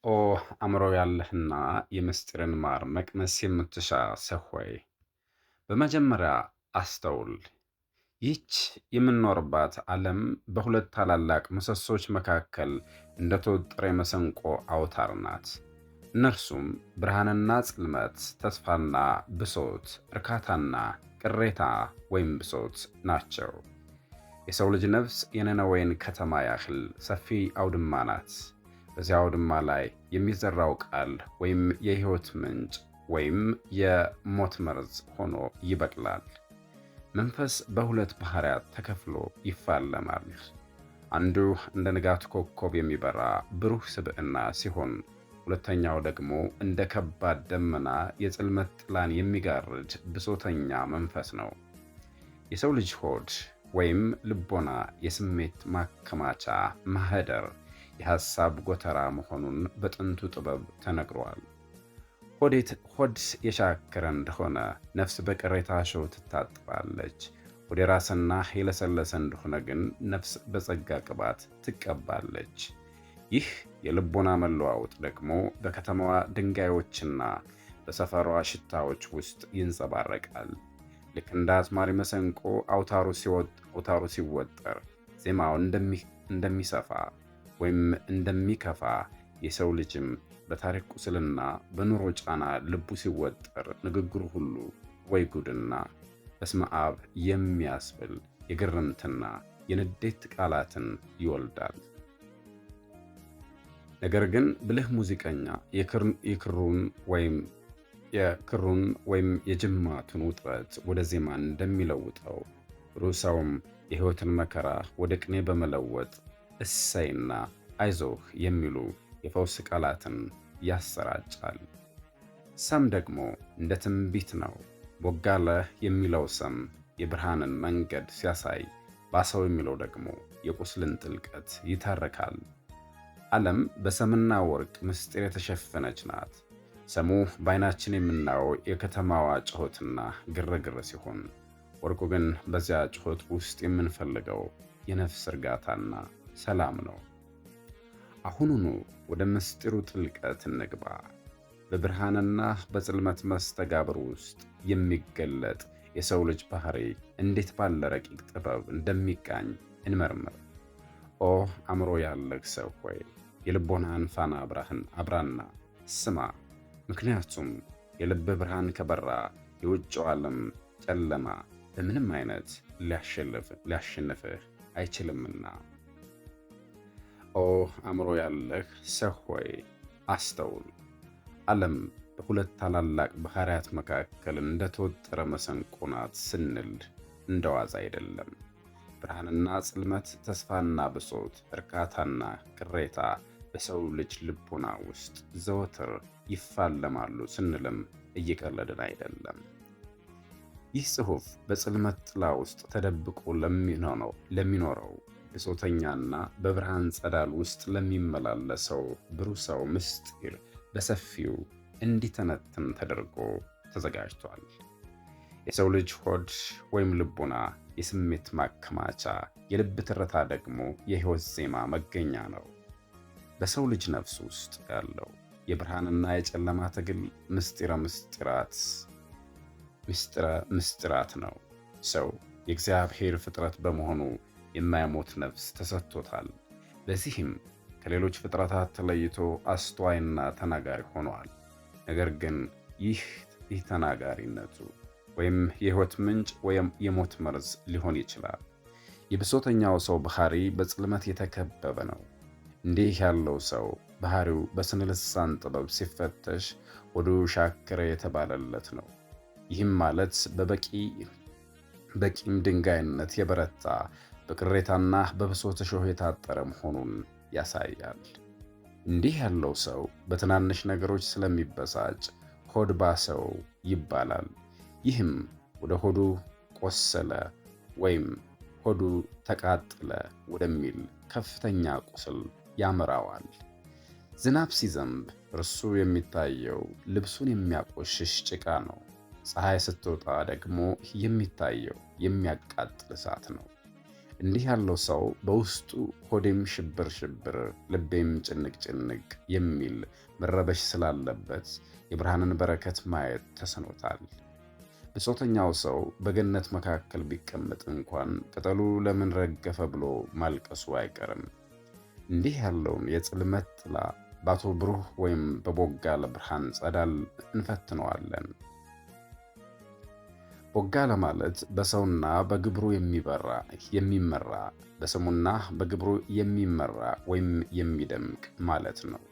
ኦ አእምሮ ያለህና የምስጢርን ማር መቅመስ የምትሻ ሰው ሆይ በመጀመሪያ አስተውል። ይህች የምንኖርባት ዓለም በሁለት ታላላቅ ምሰሶች መካከል እንደተወጠረ የመሰንቆ አውታር ናት። እነርሱም ብርሃንና ጽልመት፣ ተስፋና ብሶት፣ እርካታና ቅሬታ ወይም ብሶት ናቸው። የሰው ልጅ ነፍስ የነነዌን ከተማ ያህል ሰፊ አውድማ ናት። በዚያ አውድማ ላይ የሚዘራው ቃል ወይም የሕይወት ምንጭ ወይም የሞት መርዝ ሆኖ ይበቅላል። መንፈስ በሁለት ባሕርያት ተከፍሎ ይፋለማል። አንዱ እንደ ንጋት ኮከብ የሚበራ ብሩህ ስብዕና ሲሆን፣ ሁለተኛው ደግሞ እንደ ከባድ ደመና የጽልመት ጥላን የሚጋርድ ብሶተኛ መንፈስ ነው። የሰው ልጅ ሆድ ወይም ልቦና የስሜት ማከማቻ ማህደር፣ የሐሳብ ጎተራ መሆኑን በጥንቱ ጥበብ ተነግሯል። ሆድ የሻከረ እንደሆነ ነፍስ በቅሬታ እሾህ ትታጠባለች። ሆድ የራሰና የለሰለሰ እንደሆነ ግን ነፍስ በጸጋ ቅባት ትቀባለች። ይህ የልቦና መለዋወጥ ደግሞ በከተማዋ ድንጋዮችና በሰፈሯ ሽታዎች ውስጥ ይንጸባረቃል። ልክ እንደ አዝማሪ መሰንቆ አውታሩ ሲወጠር ዜማው እንደሚሰፋ ወይም እንደሚከፋ፣ የሰው ልጅም በታሪክ ቁስልና በኑሮ ጫና ልቡ ሲወጠር ንግግሩ ሁሉ ወይ ጉድና በስመ አብ የሚያስብል የግርምትና የንዴት ቃላትን ይወልዳል። ነገር ግን ብልህ ሙዚቀኛ የክሩን ወይም የጅማቱን ውጥረት ወደ ዜማ እንደሚለውጠው ብሩህ ሰውም የሕይወትን መከራ ወደ ቅኔ በመለወጥ እሰይና አይዞህ የሚሉ የፈውስ ቃላትን ያሰራጫል። ሰም ደግሞ እንደ ትንቢት ነው። ቦጋለ የሚለው ሰም የብርሃንን መንገድ ሲያሳይ፣ ባሰው የሚለው ደግሞ የቁስልን ጥልቀት ይተርካል። ዓለም በሰምና ወርቅ ምስጢር የተሸፈነች ናት። ሰሙ በዓይናችን የምናየው የከተማዋ ጩኸትና ግርግር ሲሆን፣ ወርቁ ግን በዚያ ጩኸት ውስጥ የምንፈልገው የነፍስ እርጋታና ሰላም ነው። አሁኑኑ ወደ ምስጢሩ ጥልቀት እንግባ። በብርሃንና በጽልመት መስተጋብር ውስጥ የሚገለጥ የሰው ልጅ ባህሪ እንዴት ባለ ረቂቅ ጥበብ እንደሚቃኝ እንመርምር። ኦ አእምሮ ያለህ ሰው ሆይ የልቦናህን ፋና አብራና ስማ። ምክንያቱም የልብ ብርሃን ከበራ የውጭው ዓለም ጨለማ በምንም አይነት ሊያሸንፍህ አይችልምና። ኦ አእምሮ ያለህ ሰው ሆይ አስተውል። ዓለም በሁለት ታላላቅ ባሕርያት መካከል እንደተወጠረ መሰንቆ ናት ስንል እንደዋዛ አይደለም። ብርሃንና ጽልመት፣ ተስፋና ብሶት፣ እርካታና ቅሬታ በሰው ልጅ ልቦና ውስጥ ዘወትር ይፋለማሉ ስንልም እየቀለድን አይደለም። ይህ ጽሑፍ በጽልመት ጥላ ውስጥ ተደብቆ ለሚኖረው ብሶተኛና በብርሃን ጸዳል ውስጥ ለሚመላለሰው ብሩህ ሰው ምስጢር በሰፊው እንዲተነትን ተደርጎ ተዘጋጅቷል። የሰው ልጅ ሆድ ወይም ልቦና የስሜት ማከማቻ፣ የልብ ትርታ ደግሞ የሕይወት ዜማ መገኛ ነው። በሰው ልጅ ነፍስ ውስጥ ያለው የብርሃንና የጨለማ ትግል ምስጢረ ምስጢራት ነው። ሰው የእግዚአብሔር ፍጥረት በመሆኑ የማይሞት ነፍስ ተሰጥቶታል። በዚህም ከሌሎች ፍጥረታት ተለይቶ አስተዋይና ተናጋሪ ሆኗል። ነገር ግን ይህ ተናጋሪነቱ ወይም የሕይወት ምንጭ ወይም የሞት መርዝ ሊሆን ይችላል። የብሶተኛው ሰው ባህሪ በጽልመት የተከበበ ነው። እንዲህ ያለው ሰው ባህሪው በስነ ልሳን ጥበብ ሲፈተሽ ሆዱ ሻከረ የተባለለት ነው። ይህም ማለት በቂም ድንጋይነት የበረታ፣ በቅሬታና በብሶት እሾህ የታጠረ መሆኑን ያሳያል። እንዲህ ያለው ሰው በትናንሽ ነገሮች ስለሚበሳጭ ሆድ ባሰው ይባላል። ይህም ወደ ሆዱ ቆሰለ ወይም ሆዱ ተቃጠለ ወደሚል ከፍተኛ ቁስል ያመራዋል። ዝናብ ሲዘንብ እርሱ የሚታየው ልብሱን የሚያቆሽሽ ጭቃ ነው። ፀሐይ ስትወጣ ደግሞ የሚታየው የሚያቃጥል እሳት ነው። እንዲህ ያለው ሰው በውስጡ ሆዴም ሽብር ሽብር ልቤም ጭንቅ ጭንቅ የሚል መረበሽ ስላለበት የብርሃንን በረከት ማየት ተስኖታል። ብሶተኛው ሰው በገነት መካከል ቢቀመጥ እንኳን ቅጠሉ ለምን ረገፈ ብሎ ማልቀሱ አይቀርም። እንዲህ ያለውን የጽልመት ጥላ በአቶ ብሩህ ወይም በቦጋለ ብርሃን ጸዳል እንፈትነዋለን። ቦጋለ ማለት በሰውና በግብሩ የሚመራ በስሙና በግብሩ የሚመራ ወይም የሚደምቅ ማለት ነው።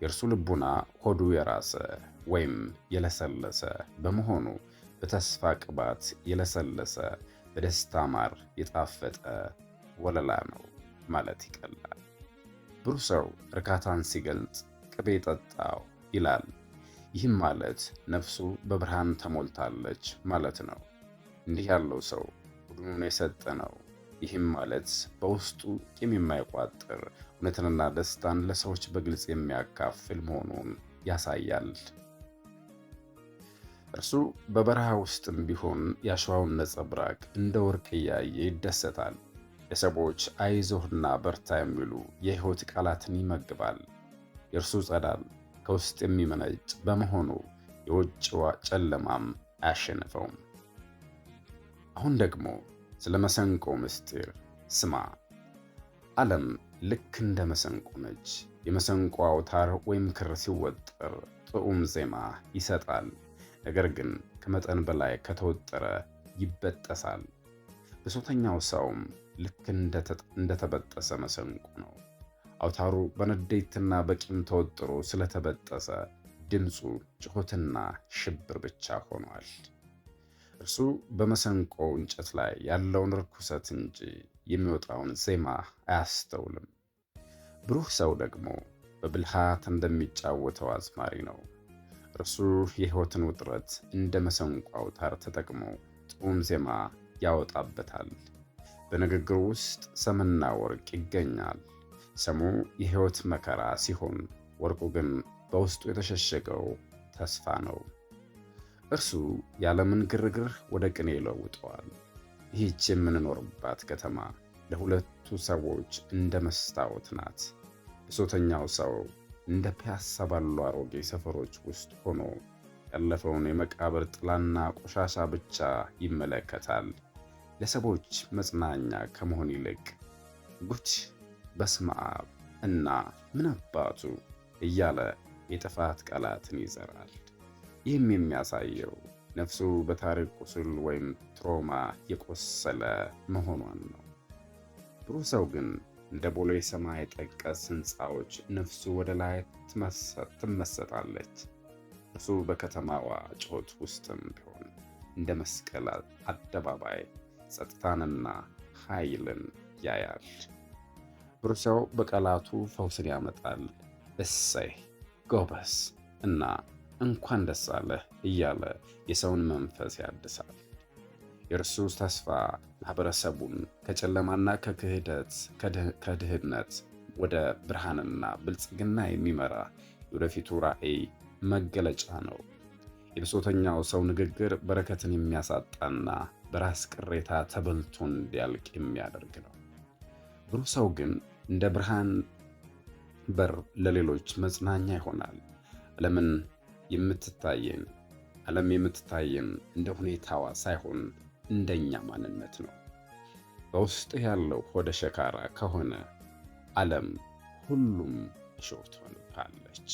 የእርሱ ልቡና ሆዱ የራሰ ወይም የለሰለሰ በመሆኑ በተስፋ ቅባት የለሰለሰ በደስታ ማር የጣፈጠ ወለላ ነው ማለት ይቀላል። ብሩህ ሰው እርካታን ሲገልጽ ቅቤ ጠጣው ይላል። ይህም ማለት ነፍሱ በብርሃን ተሞልታለች ማለት ነው። እንዲህ ያለው ሰው ሁሉን የሰጠ ነው። ይህም ማለት በውስጡ ቂም የማይቋጥር እውነትንና ደስታን ለሰዎች በግልጽ የሚያካፍል መሆኑን ያሳያል። እርሱ በበረሃ ውስጥም ቢሆን የአሸዋውን ነጸብራቅ እንደ ወርቅ እያየ ይደሰታል። ለሰዎች አይዞህና በርታ የሚሉ የሕይወት ቃላትን ይመግባል። የእርሱ ጸዳል ከውስጥ የሚመነጭ በመሆኑ የውጭዋ ጨለማም አያሸንፈውም። አሁን ደግሞ ስለ መሰንቆ ምስጢር ስማ። ዓለም ልክ እንደ መሰንቆ ነች። የመሰንቆ አውታር ወይም ክር ሲወጠር ጥዑም ዜማ ይሰጣል። ነገር ግን ከመጠን በላይ ከተወጠረ ይበጠሳል። ብሶተኛው ሰውም ልክ እንደተበጠሰ መሰንቆ ነው። አውታሩ በንዴትና በቂም ተወጥሮ ስለተበጠሰ ድምፁ ጩኸትና ሽብር ብቻ ሆኗል። እርሱ በመሰንቆ እንጨት ላይ ያለውን ርኩሰት እንጂ የሚወጣውን ዜማ አያስተውልም። ብሩህ ሰው ደግሞ በብልሃት እንደሚጫወተው አዝማሪ ነው። እርሱ የሕይወትን ውጥረት እንደ መሰንቆ አውታር ተጠቅሞ ጥዑም ዜማ ያወጣበታል። በንግግሩ ውስጥ ሰምና ወርቅ ይገኛል። ሰሙ የሕይወት መከራ ሲሆን፣ ወርቁ ግን በውስጡ የተሸሸገው ተስፋ ነው። እርሱ የዓለምን ግርግር ወደ ቅኔ ይለውጠዋል። ይህች የምንኖርባት ከተማ ለሁለቱ ሰዎች እንደ መስታወት ናት። ብሶተኛው ሰው እንደ ፒያሳ ባሉ አሮጌ ሰፈሮች ውስጥ ሆኖ ያለፈውን የመቃብር ጥላና ቆሻሻ ብቻ ይመለከታል። ለሰዎች መጽናኛ ከመሆን ይልቅ ጉድ በስመ አብ እና ምን አባቱ እያለ የጥፋት ቃላትን ይዘራል። ይህም የሚያሳየው ነፍሱ በታሪክ ቁስል ወይም ትሮማ የቆሰለ መሆኗን ነው። ብሩህ ሰው ግን እንደ ቦሌ ሰማይ ጠቀስ ሕንፃዎች ነፍሱ ወደ ላይ ትመሰጣለች። እርሱ በከተማዋ ጩኸት ውስጥም ቢሆን እንደ መስቀል አደባባይ ጸጥታንና ኃይልን ያያል። ብሩህ ሰው በቃላቱ ፈውስን ያመጣል። እሰይ ጎበስ እና እንኳን ደስ አለህ እያለ የሰውን መንፈስ ያድሳል። የእርሱ ተስፋ ማህበረሰቡን ከጨለማና ከድህነት ወደ ብርሃንና ብልጽግና የሚመራ የወደፊቱ ራዕይ መገለጫ ነው። የብሶተኛው ሰው ንግግር በረከትን የሚያሳጣና በራስ ቅሬታ ተበልቶ እንዲያልቅ የሚያደርግ ነው። ብሩህ ሰው ግን እንደ ብርሃን በር ለሌሎች መጽናኛ ይሆናል። ዓለም የምትታየን እንደ ሁኔታዋ ሳይሆን እንደኛ ማንነት ነው። በውስጥ ያለው ሆደ ሸካራ ከሆነ ዓለም ሁሉም እሾህ ትሆንብሃለች።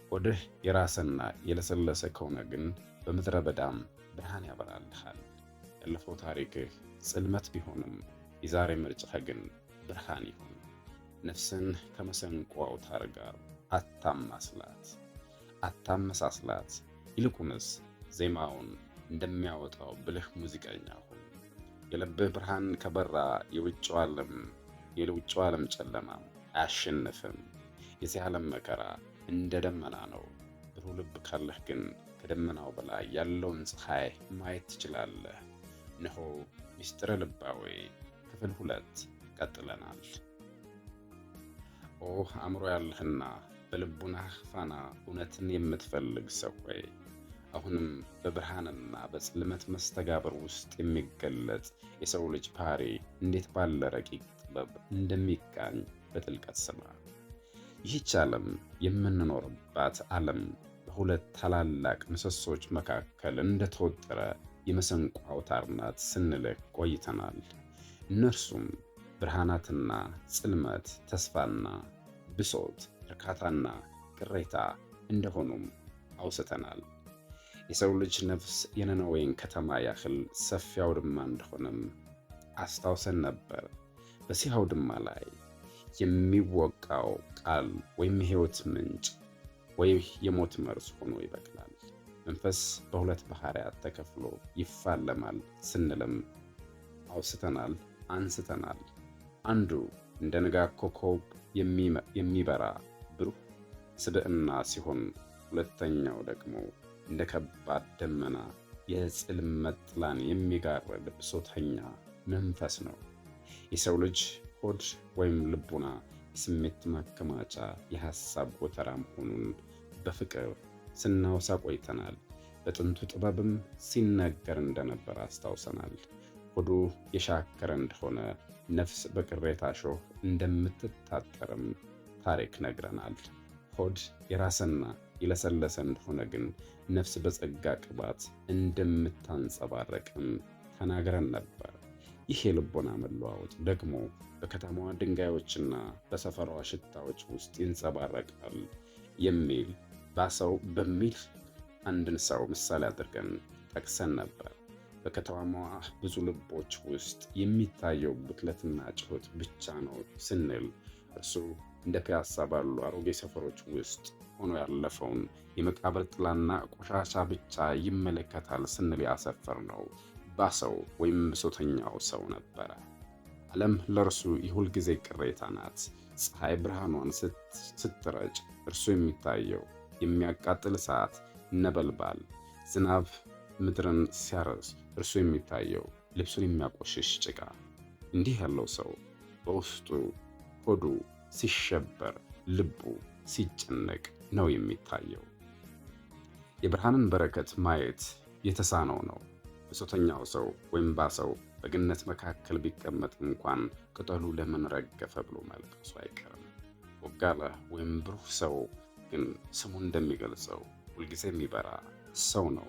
ሆድህ የራሰና የለሰለሰ ከሆነ ግን በምድረ በዳም ብርሃን ያበራልሃል። ያለፈው ታሪክህ ጽልመት ቢሆንም የዛሬ ምርጫህ ግን ብርሃን ይሁን። ነፍስን ከመሰንቆ አውታር ጋር አታመሳስላት። ይልቁንስ ዜማውን እንደሚያወጣው ብልህ ሙዚቀኛ ሁን። የልብህ ብርሃን ከበራ የውጭው ዓለም ጨለማ አያሸንፍም። የዚህ ዓለም መከራ እንደ ደመና ነው። ብሩህ ልብ ካለህ ግን ከደመናው በላይ ያለውን ፀሐይ ማየት ትችላለህ። እነሆ ሚስጥረ ልባዊ ክፍል 2 ቀጥለናል። ኦ አእምሮ ያለህና በልቡናህ ፋና እውነትን የምትፈልግ ሰው ሆይ አሁንም በብርሃንና በጽልመት መስተጋብር ውስጥ የሚገለጥ የሰው ልጅ ባህሪ እንዴት ባለ ረቂቅ ጥበብ እንደሚቃኝ በጥልቀት ስማ። ይህች ዓለም የምንኖርባት ዓለም በሁለት ታላላቅ ምሰሶች መካከል እንደተወጠረ የመሰንቆ አውታር ናት ስንልህ ቆይተናል። እነርሱም ብርሃናትና ጽልመት፣ ተስፋና ብሶት፣ እርካታና ቅሬታ እንደሆኑም አውስተናል። የሰው ልጅ ነፍስ የነነዌን ከተማ ያህል ሰፊ አውድማ እንደሆነም አስታውሰን ነበር። በዚህ አውድማ ላይ የሚወቃው ቃል ወይም የሕይወት ምንጭ ወይም የሞት መርዝ ሆኖ ይበቅላል። መንፈስ በሁለት ባህሪያት ተከፍሎ ይፋለማል ስንልም አውስተናል፣ አንስተናል። አንዱ እንደ ንጋት ኮከብ የሚበራ ብሩህ ስብዕና ሲሆን፣ ሁለተኛው ደግሞ እንደ ከባድ ደመና የጽልመት ጥላን የሚጋርድ ብሶተኛ መንፈስ ነው። የሰው ልጅ ሆድ ወይም ልቡና የስሜት ማከማቻ፣ የሐሳብ ጎተራ መሆኑን በፍቅር ስናወሳ ቆይተናል። በጥንቱ ጥበብም ሲነገር እንደነበር አስታውሰናል። ሆዱ የሻከረ እንደሆነ ነፍስ በቅሬታ እሾህ እንደምትታጠርም ታሪክ ነግረናል። ሆድ የራሰና የለሰለሰ እንደሆነ ግን ነፍስ በጸጋ ቅባት እንደምታንጸባረቅም ተናግረን ነበር። ይህ የልቦና መለዋወጥ ደግሞ በከተማዋ ድንጋዮችና በሰፈሯ ሽታዎች ውስጥ ይንጸባረቃል የሚል ባሰው በሚል አንድን ሰው ምሳሌ አድርገን ጠቅሰን ነበር። በከተማዋ ብዙ ልቦች ውስጥ የሚታየው ብክለትና ጩኸት ብቻ ነው ስንል እርሱ እንደ ፒያሳ ባሉ አሮጌ ሰፈሮች ውስጥ ሆኖ ያለፈውን የመቃብር ጥላና ቆሻሻ ብቻ ይመለከታል ስንል ያሰፈር ነው ባሰው ወይም ብሶተኛው ሰው ነበረ። ዓለም ለእርሱ የሁል ጊዜ ቅሬታ ናት። ፀሐይ ብርሃኗን ስትረጭ እርሱ የሚታየው የሚያቃጥል እሳት ነበልባል፣ ዝናብ ምድርን ሲያረስ እርሱ የሚታየው ልብሱን የሚያቆሽሽ ጭቃ። እንዲህ ያለው ሰው በውስጡ ሆዱ ሲሸበር፣ ልቡ ሲጨነቅ ነው የሚታየው። የብርሃንን በረከት ማየት የተሳነው ነው። ብሶተኛው ሰው ወይም ባሰው በገነት መካከል ቢቀመጥ እንኳን ቅጠሉ ለምን ረገፈ ብሎ ማልቀሱ አይቀርም። ወጋለ ወይም ብሩህ ሰው ግን ስሙ እንደሚገልጸው ሁልጊዜ የሚበራ ሰው ነው።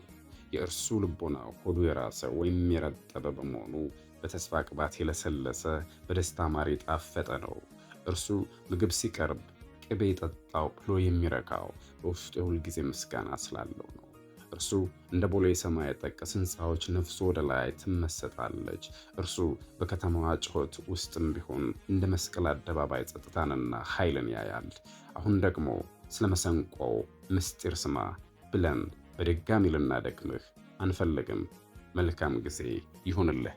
የእርሱ ልቦና ሆዱ የራሰ ወይም የረጠበ በመሆኑ በተስፋ ቅባት የለሰለሰ፣ በደስታ ማር የጣፈጠ ነው። እርሱ ምግብ ሲቀርብ ቅቤ ጠጣው ብሎ የሚረካው በውስጡ የሁልጊዜ ምስጋና ስላለው ነው። እርሱ እንደ ቦሌ ሰማይ ጠቀስ ሕንፃዎች ነፍሱ ወደ ላይ ትመሰጣለች። እርሱ በከተማዋ ጩኸት ውስጥም ቢሆን እንደ መስቀል አደባባይ ጸጥታንና ኃይልን ያያል። አሁን ደግሞ ስለ መሰንቆው ምስጢር ስማ ብለን በድጋሚ ልናደክምህ አንፈልግም። መልካም ጊዜ ይሁንልህ።